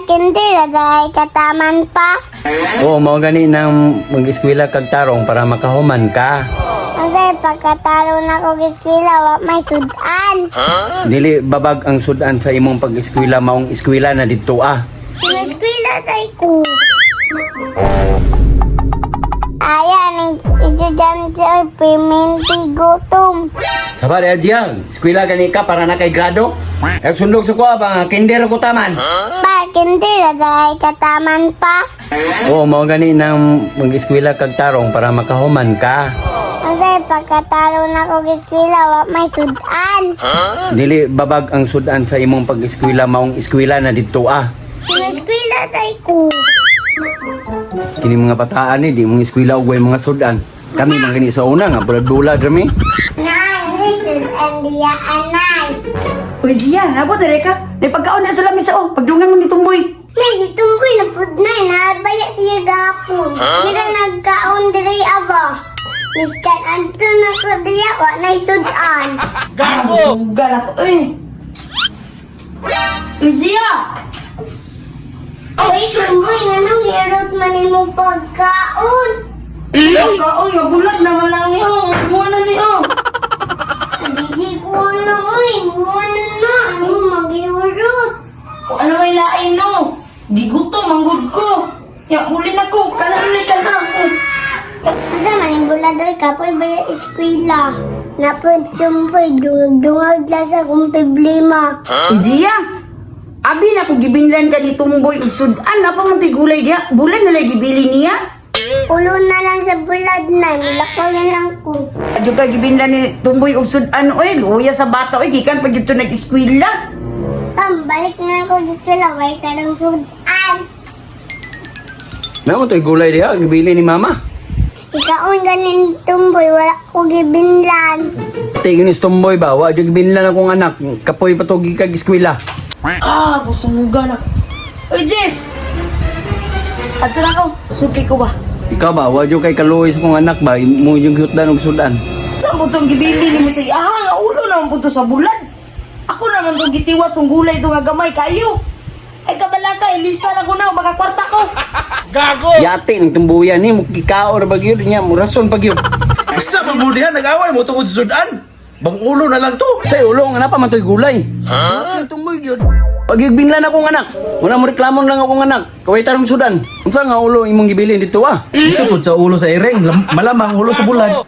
Hindi na dahil kataman pa. Oo, mao gani nang mag-eskwela kag tarong para makahuman ka. Kasi pagkataro na ko giskwila, wa may sudan. Dili babag ang sudan sa imong pag-eskwela, maong eskwela na didto ah. Giskwila tayo ko. Ayan, estudyante ay piminti gutom. Sabar ya Jiang, eskwela gani ka para na kay grado. Ek sundog sa kuha ba kinder ko taman. Hindi na dahil kataman pa. Oo, mao gani nang mag-eskwela kag tarong para makahuman ka. Kasi pagkataro na ko giskwila, wa may sudan. Dili babag ang sudan sa imong pag-eskwela, maong eskwela na didto ah. Giskwila tayo ko. Kini mga bataan ni di mong eskwela ug way mga sudan. Kami man gani sa una nga bulad-bulad rami. Nine, listen, and the anay. Uy, Gian, nabot na ka. May pagkaon na sa lamisa oh. Pagdungan mo ni Tumboy. May si Tungkoy na pudnay, nabaya siya gapon. Sila nagkaon diri aba. Miskan anto na ko diya, wa na'y sudan. Sugal ako. Uy! Uy, Zia! Uy, Tungkoy, nanong hirot man imong pagkaon. Pagkaon, mabulag naman lang niyo. Muna niyo. Hindi ko na, uy, muna na. Ano maghirot? O ano may lain no? Giguto, manggod ko. Ya, muli na ko. Kanalay ka na. Asa maning buladoy kapoy baya eskwela. Napod sumpoy, dungag-dungag la sa kong problema. Uy, Zia! Abi na ko gibinlan ka ni Tumboy ug sudan na pa man gulay dia. Bulay na lagi gibili niya. Ulo na lang sa bulad na, mulakaw na lang ko. Adyo ka gibinlan ni Tumboy ug sudan oy. Luya sa bata oy. Gikan pa dito nag-eskwela. Balik na ako sa eskwela, way karang sudan. Namo toy gulay diha gibili ni mama. Ikaon ganin tumboy, wala ko gibinlan. Tingin ni Stomboy ba, wa jud binlan akong anak. Kapoy patugi kag eskwela. Ah, kusumugan ako. Uy, Jess! Ato na ako. Suki ko ba? Ikaw ba, wa jud kay kaluoy sa kong anak ba, mo yung hutdan og sudan. Saan mo itong gibili ni mo sa nga ulo naman po to sa bulan. Ako naman itong gitiwas ng gulay itong agamay kayo. Ay kabalaka, ilisa na ko na, baka kwarta ko. Yate ng tumbuyan ni mo kikaor ba gyud niya, mo rason pa gyud. Basta magbudihan, nag-away mo tungkol sa sudan. Bang ulo na lang to. Say ulo nga na pa man toy gulay. Ha? Tumboy gyud. Pag binlan akong anak, wala mo reklamon lang akong anak. Kaway tarong sudan. Unsa nga ulo imong gibilin dito ah? Isa po sa ulo sa ireng, malamang ulo sa bulan.